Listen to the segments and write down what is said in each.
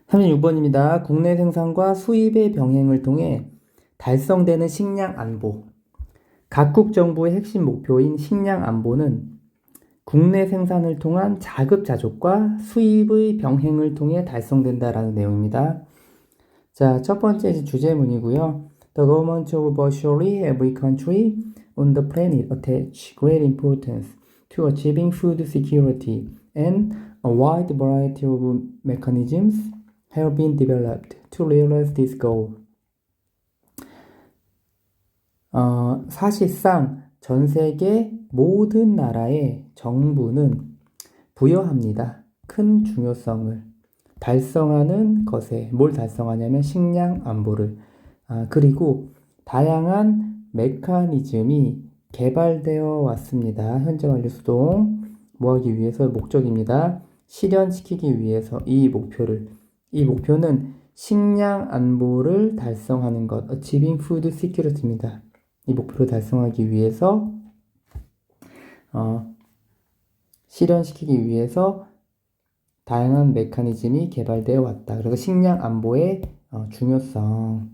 36번입니다. 국내 생산과 수입의 병행을 통해 달성되는 식량 안보. 각국 정부의 핵심 목표인 식량 안보는 국내 생산을 통한 자급자족과 수입의 병행을 통해 달성된다라는 내용입니다. 자, 첫 번째 주제문이고요. The government of virtually every country on the planet attach great importance to achieving food security, and a wide variety of mechanisms have been developed to realize this goal. 사실상 전 세계 모든 나라의 정부는 부여합니다. 큰 중요성을 달성하는 것에 뭘 달성하냐면 식량 안보를 그리고 다양한 메커니즘이 개발되어 왔습니다. 현재 완료 수동 뭐하기 위해서 목적입니다. 실현시키기 위해서 이 목표는 식량 안보를 달성하는 것, achieving food security입니다. 이 목표를 달성하기 위해서 실현시키기 위해서 다양한 메커니즘이 개발되어 왔다. 그래서 식량 안보의 중요성.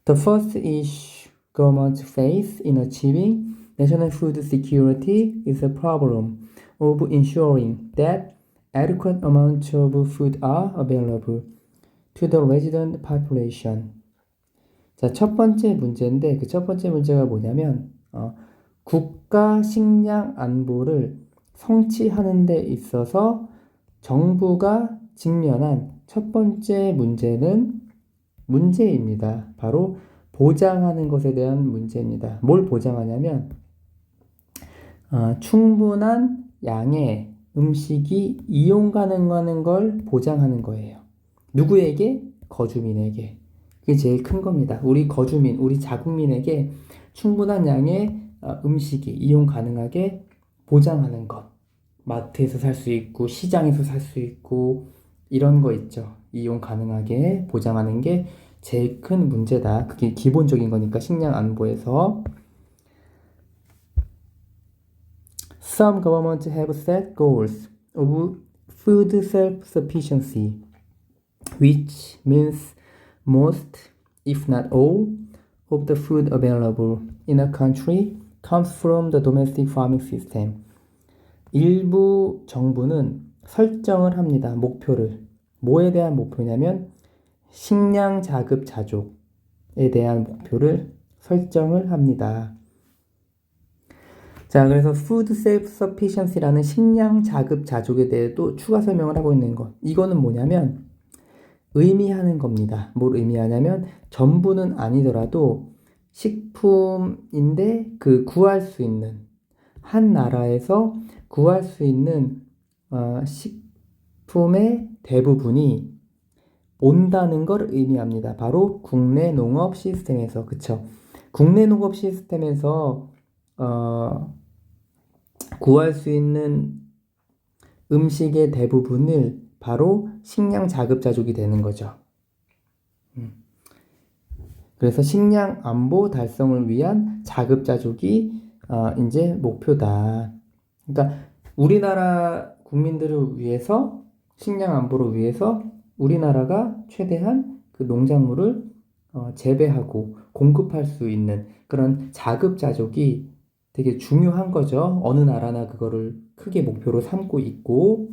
The first issue governments face in achieving national food security is the problem of ensuring that adequate amounts of food are available to the resident population. 자, 첫 번째 문제인데 그 첫 번째 문제가 뭐냐면 국가 식량 안보를 성취하는 데 있어서 정부가 직면한 첫 번째 문제입니다. 바로 보장하는 것에 대한 문제입니다. 뭘 보장하냐면 충분한 양의 음식이 이용 가능한 걸 보장하는 거예요. 누구에게? 거주민에게. 그게 제일 큰 겁니다. 우리 거주민, 우리 자국민에게 충분한 양의 음식이 이용 가능하게 보장하는 것. 마트에서 살 수 있고 시장에서 살 수 있고 이런 거 있죠. 이용 가능하게 보장하는 게 제일 큰 문제다. 그게 기본적인 거니까 식량 안보에서. Some governments have set goals of food self-sufficiency, which means most, if not all, of the food available in a country comes from the domestic farming system. 일부 정부는 설정을 합니다. 목표를. 뭐에 대한 목표냐면 식량 자급자족에 대한 목표를 설정을 합니다. 자, 그래서 Food Self-Sufficiency라는 식량 자급자족에 대해도 추가 설명을 하고 있는 것. 이거는 뭐냐면 의미하는 겁니다. 뭘 의미하냐면 전부는 아니더라도 식품인데 구할 수 있는 한 나라에서 구할 수 있는 식품의 대부분이 온다는 걸 의미합니다. 바로 국내 농업 시스템에서. 그쵸? 국내 농업 시스템에서 구할 수 있는 음식의 대부분을 바로 식량 자급자족이 되는 거죠. 그래서 식량 안보 달성을 위한 자급자족이 이제 목표다. 그러니까 우리나라 국민들을 위해서 식량 안보를 위해서 우리나라가 최대한 그 농작물을 재배하고 공급할 수 있는 그런 자급자족이 되게 중요한 거죠. 어느 나라나 그거를 크게 목표로 삼고 있고.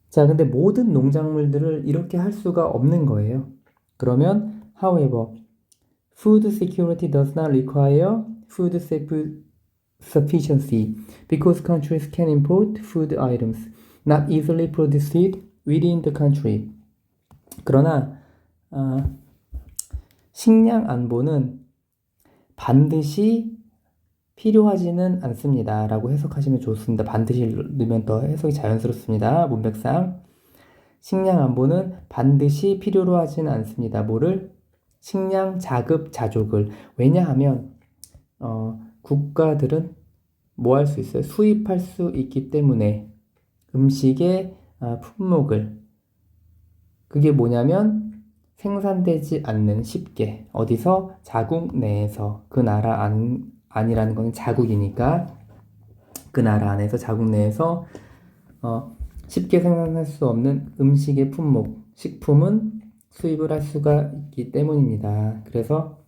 자, 근데 모든 농작물들을 이렇게 할 수가 없는 거예요. 그러면 however, food security does not require food sufficiency because countries can import food items not easily produced within the country. 그러나 식량 안보는 반드시 필요하지는 않습니다. 라고 해석하시면 좋습니다. 반드시 넣으면 더 해석이 자연스럽습니다. 문맥상. 식량 안보는 반드시 필요로 하지는 않습니다. 뭐를? 식량 자급자족을. 왜냐하면 국가들은 뭐 할 수 있어요? 수입할 수 있기 때문에 음식의 품목을. 그게 뭐냐면 생산되지 않는 쉽게 어디서? 자국 내에서. 그 나라 아니라는 건 자국이니까 그 나라 안에서 자국 내에서 쉽게 생산할 수 없는 음식의 품목, 식품은 수입을 할 수가 있기 때문입니다. 그래서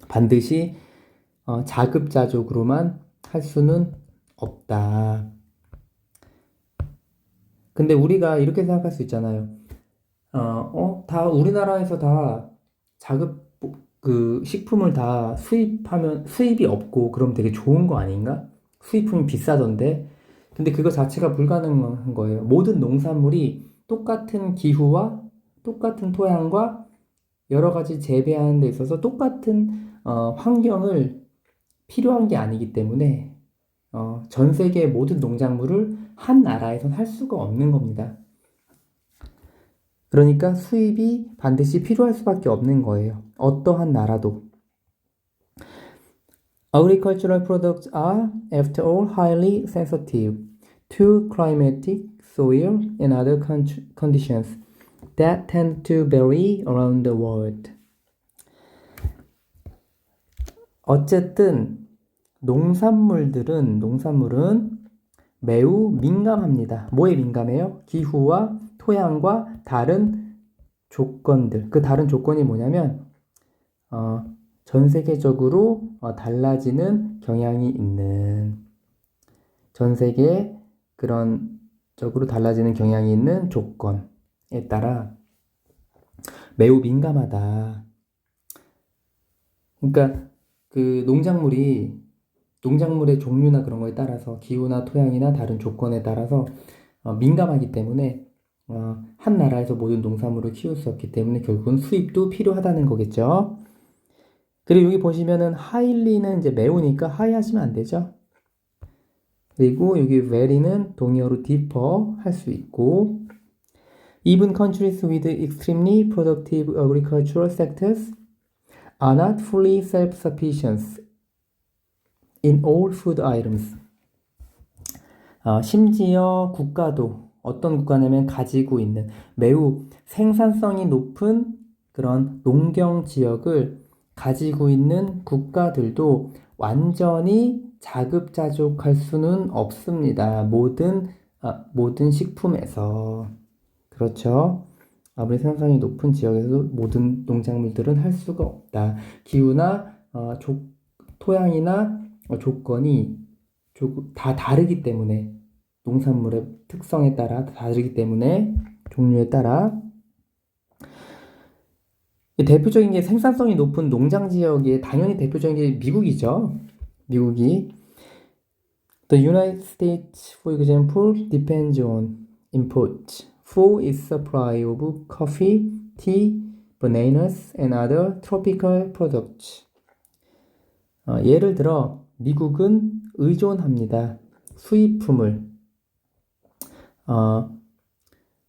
반드시 자급자족으로만 할 수는 없다. 근데 우리가 이렇게 생각할 수 있잖아요. 다 우리나라에서 다 자급 그 식품을 다 수입하면 수입이 없고 그럼 되게 좋은 거 아닌가? 수입품이 비싸던데. 근데 그거 자체가 불가능한 거예요. 모든 농산물이 똑같은 기후와 똑같은 토양과 여러 가지 재배하는 데 있어서 똑같은 환경을 필요한 게 아니기 때문에 전 세계의 모든 농작물을 한 나라에선 할 수가 없는 겁니다. 그러니까 수입이 반드시 필요할 수밖에 없는 거예요. 어떠한 나라도. Agricultural products are, after all, highly sensitive to climatic, soil, and other conditions that tend to vary around the world. 어쨌든 농산물은 매우 민감합니다. 뭐에 민감해요? 기후와 토양과 다른 조건들. 그 다른 조건이 뭐냐면 전 세계적으로 달라지는 경향이 있는 전 세계에 그런 적으로 달라지는 경향이 있는 조건에 따라 매우 민감하다. 그러니까 그 농작물의 종류나 그런 거에 따라서 기후나 토양이나 다른 조건에 따라서 민감하기 때문에 한 나라에서 모든 농산물을 키울 수 없기 때문에 결국은 수입도 필요하다는 거겠죠. 그리고 여기 보시면은 highly는 이제 매우니까 high 하시면 안 되죠. 그리고 여기 very는 동의어로 differ 할 수 있고 even countries with extremely productive agricultural sectors are not fully self-sufficient in all food items. 심지어 국가도 어떤 국가냐면 가지고 있는 매우 생산성이 높은 그런 농경 지역을 가지고 있는 국가들도 완전히 자급자족할 수는 없습니다. 모든 식품에서. 그렇죠. 아무리 생산성이 높은 지역에서도 모든 농작물들은 할 수가 없다. 기후나 토양이나 조건이 다 다르기 때문에 농산물의 특성에 따라 다르기 때문에 종류에 따라 대표적인 게 생산성이 높은 농장 지역에 당연히 대표적인 게 미국이죠. 미국이 The United States, for example, depends on import for its supply of coffee, tea, bananas, and other tropical products. 예를 들어 미국은 의존합니다. 수입품을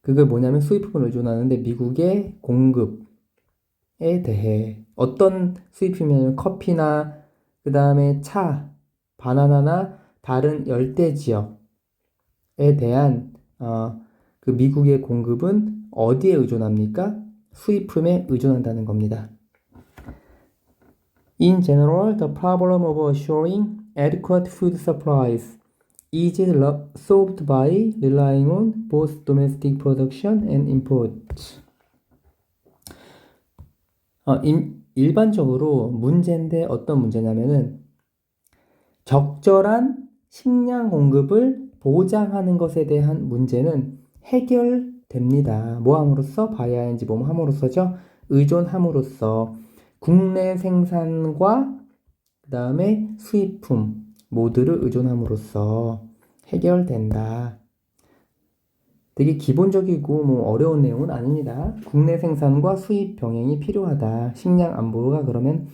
그게 뭐냐면 수입품을 의존하는데 미국의 공급에 대해 어떤 수입품이냐면 커피나 그 다음에 차, 바나나나 다른 열대 지역에 대한 그 미국의 공급은 어디에 의존합니까? 수입품에 의존한다는 겁니다. In general, the problem of assuring adequate food supplies is solved by relying on both domestic production and import. 일반적으로 문제인데 어떤 문제냐면은 적절한 식량 공급을 보장하는 것에 대한 문제는 해결됩니다. 뭐 함으로써? 바이아인지 뭐 함으로써죠? 의존함으로써 국내 생산과 그 다음에 수입품 모두를 의존함으로써 해결된다. 되게 기본적이고 뭐 어려운 내용은 아닙니다. 국내 생산과 수입 병행이 필요하다. 식량 안보가 그러면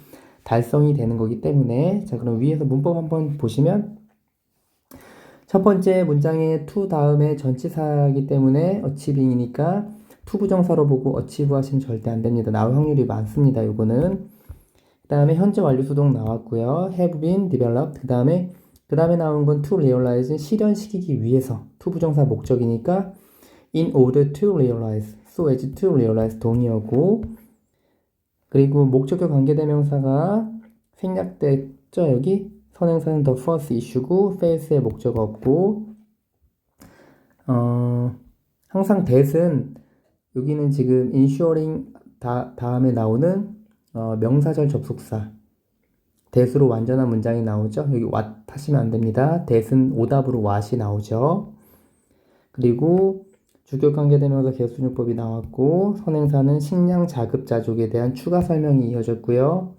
달성이 되는 거기 때문에 자 그럼 위에서 문법 한번 보시면 첫 번째 문장에 to 다음에 전치사이기 때문에 어치빙이니까 to 부정사로 보고 어치브 하시면 절대 안 됩니다. 나올 확률이 많습니다. 요거는 그 다음에 현재 완료 수동 나왔고요. have been developed 그 다음에 나온 건 to realize 실현시키기 위해서 to 부정사 목적이니까 in order to realize so as to realize 동의어고 그리고 목적격 관계대명사가 생략됐죠. 여기 선행사는 the first issue고 face의 목적 없고 항상 that은 여기는 지금 ensuring 다음에 나오는 명사절 접속사 that으로 완전한 문장이 나오죠. 여기 what 하시면 안 됩니다. that은 오답으로 what이 나오죠. 그리고 주격관계대명사 개수준법이 나왔고 선행사는 식량 자급자족에 대한 추가 설명이 이어졌고요.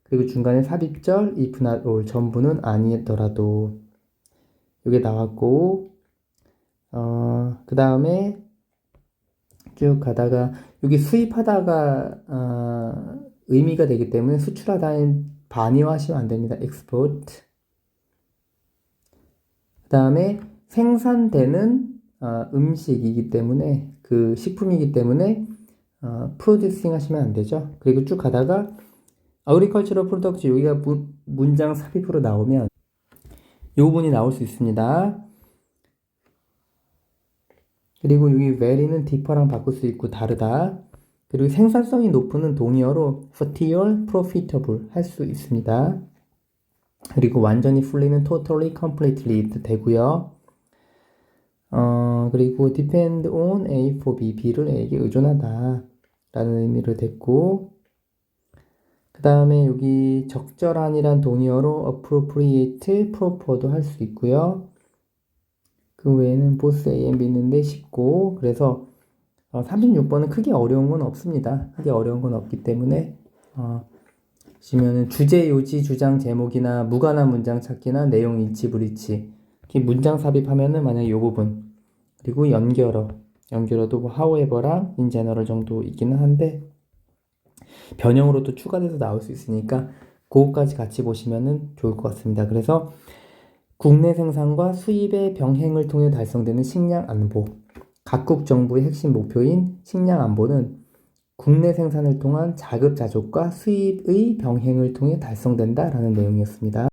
그리고 중간에 삽입절 if not all 전부는 아니더라도 이게 나왔고 그 다음에 쭉 가다가 여기 수입하다가 의미가 되기 때문에 수출하다는 반의화하시면 안 됩니다. export. 그 다음에 생산되는 음식이기 때문에 그 식품이기 때문에 producing 하시면 안 되죠. 그리고 쭉 가다가 agricultural products 여기가 문장 삽입으로 나오면 이 부분이 나올 수 있습니다. 그리고 여기 very는 differ랑 바꿀 수 있고 다르다. 그리고 생산성이 높은 동의어로 fertile, profitable 할 수 있습니다. 그리고 완전히 fully는 totally, completely 되고요. 그리고 depend on A for B, B를 A에게 의존하다 라는 의미로 됐고 그 다음에 여기 적절한이란 동의어로 appropriate, proper도 할 수 있고요. 그 외에는 both A and B 있는데 쉽고 그래서 36번은 크게 어려운 건 없습니다. 크게 어려운 건 없기 때문에 보시면은 주제, 요지, 주장, 제목이나 무관한 문장 찾기나 내용 일치, 불일치 이렇게 문장 삽입하면은 만약에 이 부분 그리고 연결어도 뭐 however랑 in general 정도 있기는 한데 변형으로 또 추가돼서 나올 수 있으니까 그거까지 같이 보시면은 좋을 것 같습니다. 그래서 국내 생산과 수입의 병행을 통해 달성되는 식량 안보 각국 정부의 핵심 목표인 식량 안보는 국내 생산을 통한 자급자족과 수입의 병행을 통해 달성된다라는 내용이었습니다.